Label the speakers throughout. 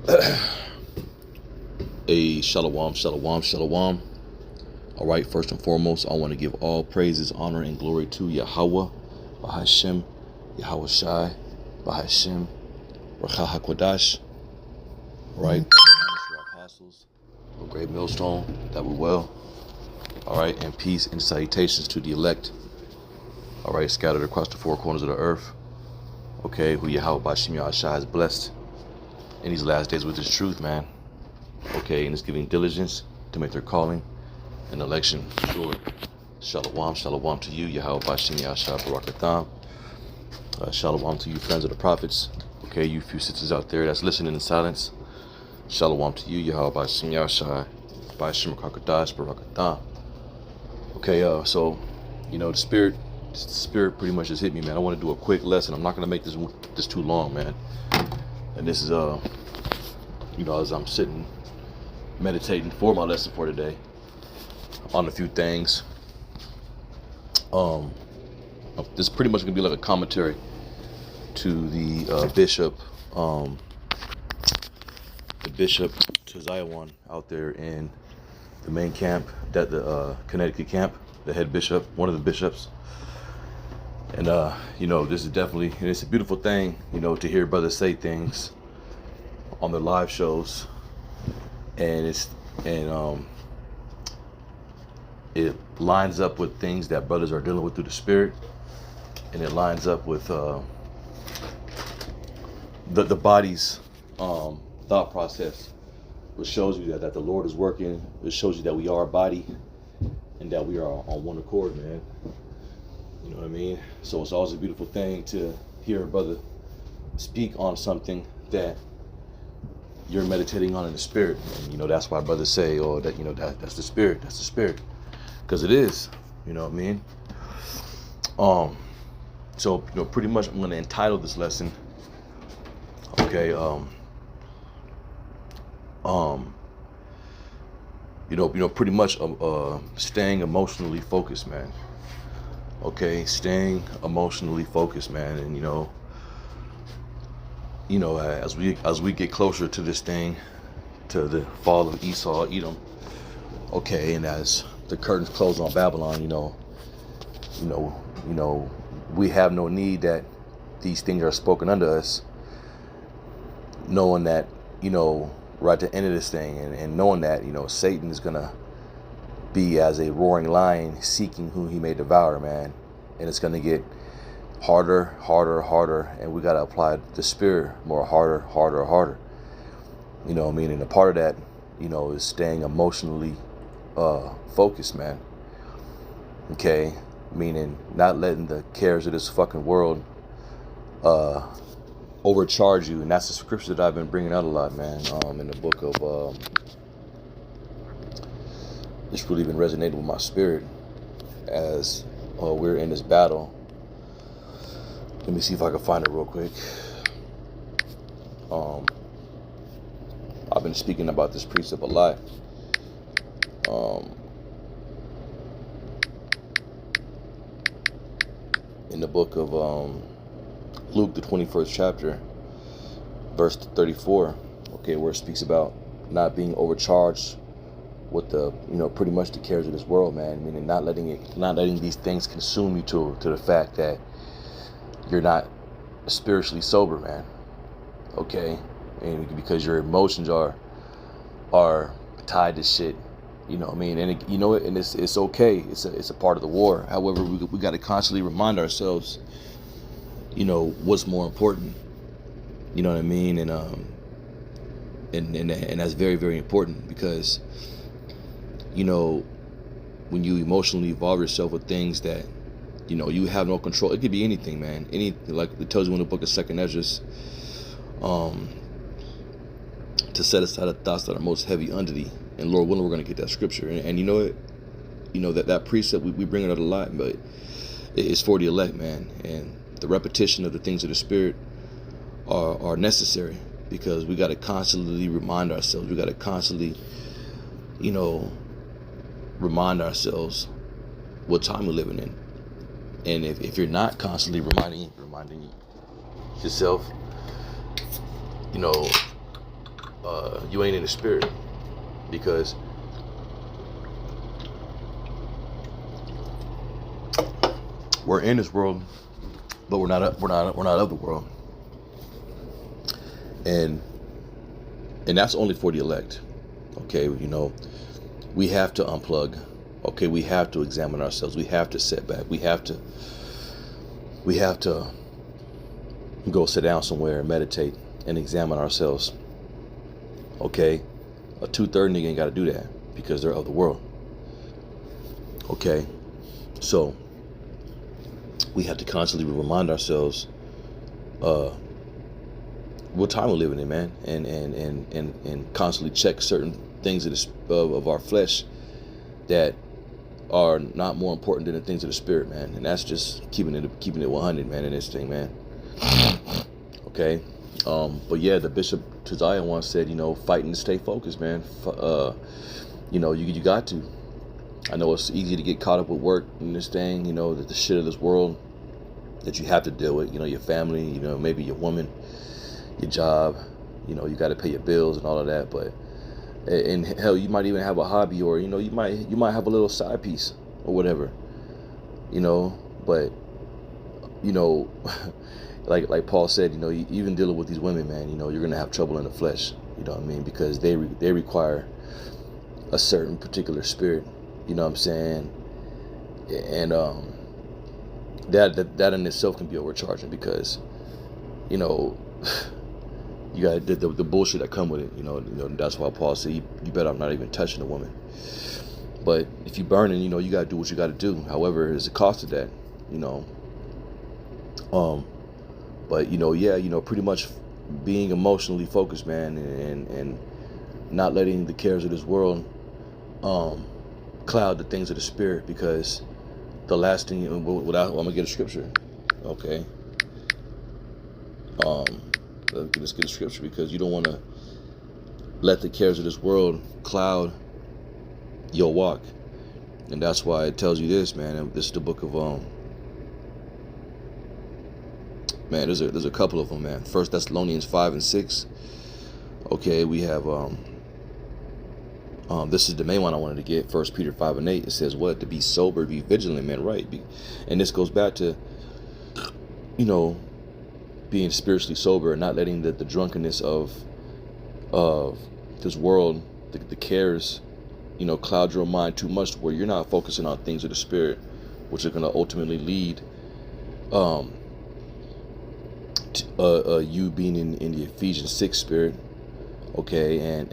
Speaker 1: A shalom, shalom, shalom. All right, first and foremost, I want to give all praises, honor, and glory to Yahweh, Bahashem, Yahweh Shai, Bahashem, Rakha HaKodash. All right, our apostles, a great millstone, that we well. All right, and peace and salutations to the elect. All right, scattered across the four corners of the earth. Okay, who Yahweh Bahashem Yahweh Shai has blessed in these last days with his truth, man. Okay, and it's giving diligence to make their calling and election sure. Shalom, shalom to you, Yahweh Bashem Yahshua Barakatham. Shalom to you, friends of the prophets. Okay, you few sisters out there that's listening in silence. Shalom to you, Yahweh Bashem Yahshua Bashem Kakadash Barakatham. Okay, so the spirit pretty much just hit me, man. I want to do a quick lesson. I'm not gonna make this too long, man. And this is as I'm sitting meditating for my lesson for today on a few things. This is pretty much gonna be like a commentary to the bishop Taziawan out there in the main camp, that the Connecticut camp, the head bishop, one of the bishops. And this is definitely, and it's a beautiful thing, to hear brothers say things on their live shows, and it lines up with things that brothers are dealing with through the spirit, and it lines up with the body's thought process, which shows you that the Lord is working. It shows you that we are a body and that we are on one accord, man. You know what I mean? So it's always a beautiful thing to hear a brother speak on something that you're meditating on in the spirit. And that's why brothers say, oh, that's the spirit, because it is. You know what I mean? So pretty much I'm going to entitle this lesson, okay, pretty much staying emotionally focused, man. Okay, staying emotionally focused, man. And as we get closer to this thing, to the fall of Esau, Edom, okay, and as the curtains close on Babylon, we have no need that these things are spoken unto us, knowing that, we're at the end of this thing, and knowing that, Satan is gonna be as a roaring lion seeking whom he may devour, man. And it's gonna get harder, and we gotta apply the spirit more, harder. You know what I mean? And a part of that, is staying emotionally focused, man. Okay, meaning not letting the cares of this fucking world overcharge you. And that's the scripture that I've been bringing out a lot, man. In the book of it's really been resonating with my spirit as we're in this battle. Let me see if I can find it real quick. I've been speaking about this precept a lot. In the book of Luke, the 21st chapter, verse 34, okay, where it speaks about not being overcharged with the, pretty much the cares of this world, man. Meaning not letting these things consume you to the fact that you're not spiritually sober, man. Okay, and because your emotions are tied to shit. You know what I mean? And and it's okay. It's a part of the war. However, we got to constantly remind ourselves, what's more important. You know what I mean? And that's very, very important, because when you emotionally involve yourself with things that you have no control. It could be anything, man. Like it tells you in the book of 2nd Esdras, to set aside the thoughts that are most heavy unto thee. And Lord willing, we're going to get that scripture. And that precept, we bring it out a lot, but it's for the elect, man. And the repetition of the things of the spirit are necessary, because we got to constantly remind ourselves. We got to constantly, remind ourselves what time we're living in. And if you're not constantly reminding yourself, you ain't in the spirit, because we're in this world, but we're not of the world, and that's only for the elect. Okay, you know, we have to unplug. Okay, we have to examine ourselves. We have to sit back. We have to go sit down somewhere and meditate and examine ourselves. Okay, a 2/3 nigga ain't got to do that because they're of the world. Okay, so we have to constantly remind ourselves what time we're living in, man, and constantly check certain things of our flesh that are not more important than the things of the spirit, man. And that's just keeping it 100, man, in this thing, man. Okay, but yeah, the Bishop Tazaya once said, you know, fighting to stay focused, man. You know, you got to. I know it's easy to get caught up with work in this thing, you know, the shit of this world that you have to deal with, you know, your family, you know, maybe your woman, your job, you know, you got to pay your bills and all of that. But and hell, you might even have a hobby, or you know, you might have a little side piece or whatever, you know. But you know, like Paul said, you know, even dealing with these women, man, you know, you're gonna have trouble in the flesh, you know what I mean, because they require a certain particular spirit, you know what I'm saying, and that in itself can be overcharging, because you know, you got the bullshit that come with it, you know. That's why Paul said you better not even touching a woman. But if you burning, you know, you gotta do what you gotta do. However, there's a cost to that, you know. But you know, yeah, you know, pretty much being emotionally focused, man, and not letting the cares of this world cloud the things of the spirit, because the last thing, I'm gonna get a scripture, okay. Let's get a scripture, because you don't want to let the cares of this world cloud your walk. And that's why it tells you this, man. This is the book of man, there's a couple of them, man. 1 Thessalonians 5 and 6. Okay, we have this is the main one I wanted to get. 1 Peter 5 and 8. It says what? To be sober, be vigilant, man. Right. And this goes back to, you know, being spiritually sober and not letting the drunkenness of this world, the cares, you know, cloud your mind too much to where you're not focusing on things of the spirit, which are going to ultimately lead you being in the Ephesians 6 spirit, okay, and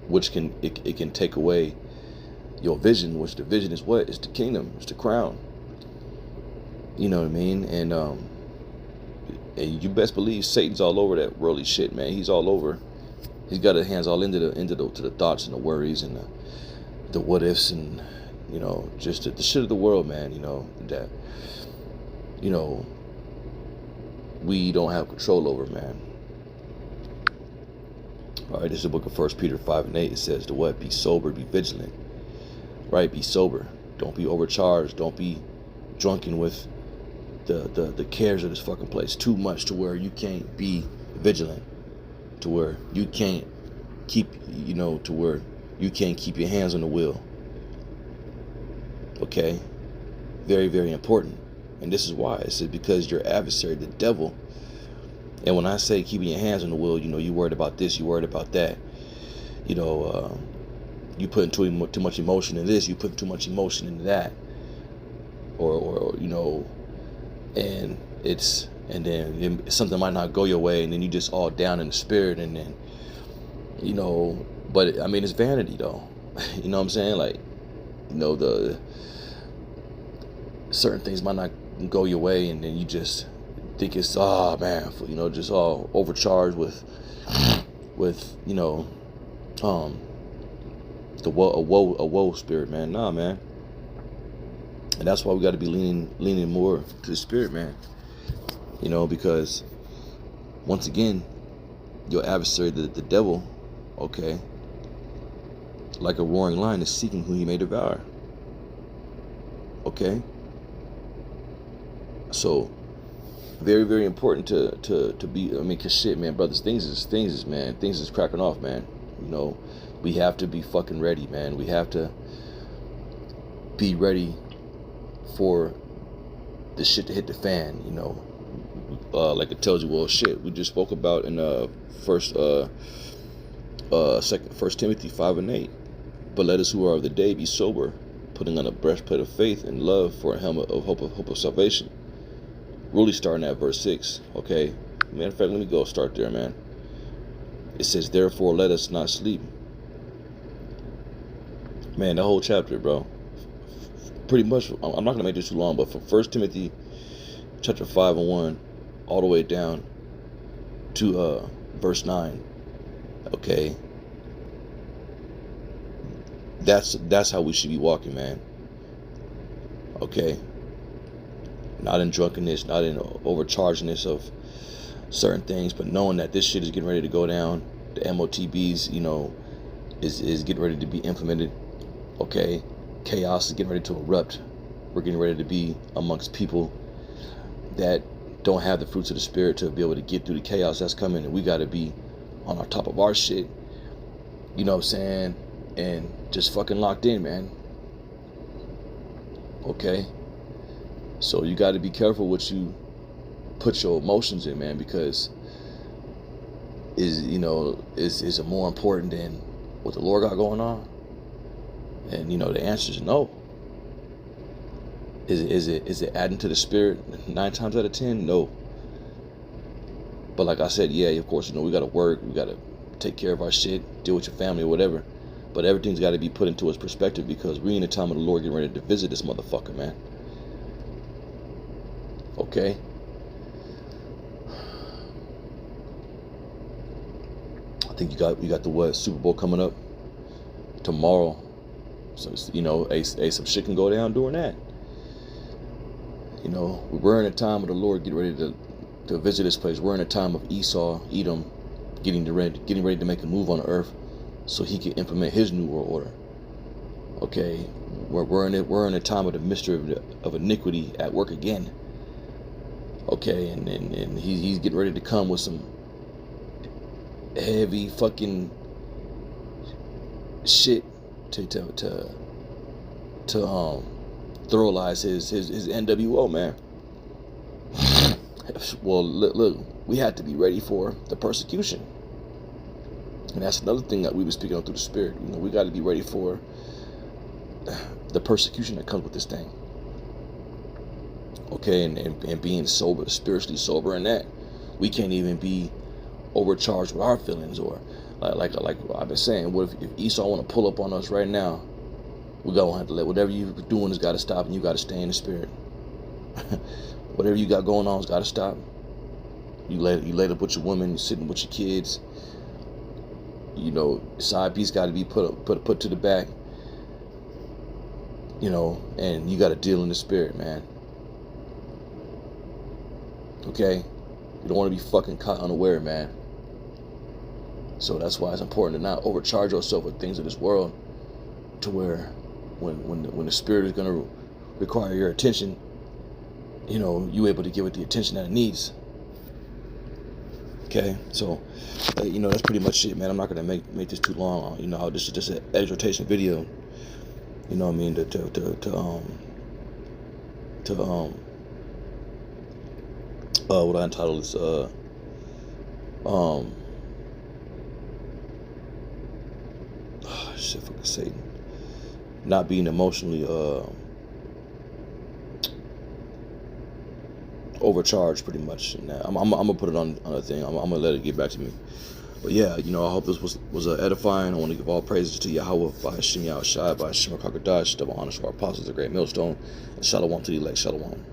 Speaker 1: which can take away your vision, which the vision is what? It's the kingdom, it's the crown. You know what I mean? And you best believe Satan's all over that worldly shit, man. He's all over. He's got his hands all into the thoughts and the worries and the what ifs, and you know, just the shit of the world, man. You know, that, you know, we don't have control over, man. All right, this is the book of 1 Peter 5 and 8. It says to what? Be sober, be vigilant. Right? Be sober. Don't be overcharged. Don't be drunken with the cares of this fucking place too much to where you can't be vigilant, to where you can't keep, you know, to where you can't keep your hands on the wheel. Okay? Very, very important. And this is why. It's because your adversary, the devil, and when I say keeping your hands on the wheel, you know, you worried about this, you worried about that, you know, you putting too much emotion in this, you putting too much emotion into that, or you know, and then something might not go your way, and then you just all down in the spirit, and then, you know, but I mean, it's vanity though. You know what I'm saying? Like, you know, the certain things might not go your way, and then you just think it's, oh man, you know, just all overcharged with you know, a woe spirit, man. Nah, man. And that's why we got to be leaning more to the spirit, man. You know, because once again, your adversary, the devil, okay, like a roaring lion, is seeking who he may devour. Okay. So Very, very important to be. I mean, cause shit, man, brothers, things is cracking off, man. You know, we have to be fucking ready, man. We have to be ready for the shit to hit the fan. You know, like it tells you, well, shit. We just spoke about in First Timothy 5:8. But let us who are of the day be sober, putting on a breastplate of faith and love for a helmet of hope of salvation. Really starting at verse 6, okay? Matter of fact, let me go start there, man. It says, therefore, let us not sleep. Man, the whole chapter, bro. Pretty much, I'm not going to make this too long, but from 1 Timothy chapter 5:1 all the way down to verse 9, okay? That's how we should be walking, man. Okay? Not in drunkenness, not in overchargingness of certain things, but knowing that this shit is getting ready to go down. The MOTBs, you know, is getting ready to be implemented. Okay, chaos is getting ready to erupt. We're getting ready to be amongst people that don't have the fruits of the spirit to be able to get through the chaos that's coming, and we got to be on our top of our shit. You know what I'm saying? And just fucking locked in, man. Okay. So you got to be careful what you put your emotions in, man, because is it more important than what the Lord got going on? And you know the answer is no. Is it adding to the spirit 9 times out of 10? No. But like I said, yeah, of course, you know, we got to work, we got to take care of our shit, deal with your family or whatever. But everything's got to be put into its perspective, because we in the time of the Lord getting ready to visit this motherfucker, man. Okay. I think you got the Super Bowl coming up tomorrow. So you know, some shit can go down during that. You know, we're in a time of the Lord getting ready to visit this place. We're in a time of Esau, Edom, getting ready to make a move on the earth, so he can implement his new world order. Okay, we're in a time of the mystery of iniquity at work again. Okay, and he's getting ready to come with some heavy fucking shit to thoroughlize his NWO, man. Well, look, we had to be ready for the persecution, and that's another thing that we were speaking on through the Spirit. You know, we got to be ready for the persecution that comes with this thing. Okay, and being sober, spiritually sober, in that we can't even be overcharged with our feelings, or like I've been saying, what if Esau want to pull up on us right now? We gonna have to let whatever you're doing has got to stop, and you got to stay in the spirit. Whatever you got going on has got to stop. You laid up with your woman, you're sitting with your kids. You know, side piece got to be put to the back. You know, and you got to deal in the spirit, man. Okay, you don't want to be fucking caught unaware, man. So that's why it's important to not overcharge yourself with things of this world, to where when the spirit is going to require your attention, you know, you able to give it the attention that it needs. Okay, so you know, that's pretty much it, man. I'm not gonna make this too long. You know, this is just an exhortation video. You know what I mean? What I entitled is shit, fucking Satan. Not being emotionally overcharged, pretty much. And I'm gonna put it on a thing. I'm gonna let it get back to me. But yeah, you know, I hope this was edifying. I want to give all praises to Yahweh, by Hashem Yahushai, by Hashem HaKadosh, double honors for our apostles, the great millstone, and shalom to the elect. Shalom.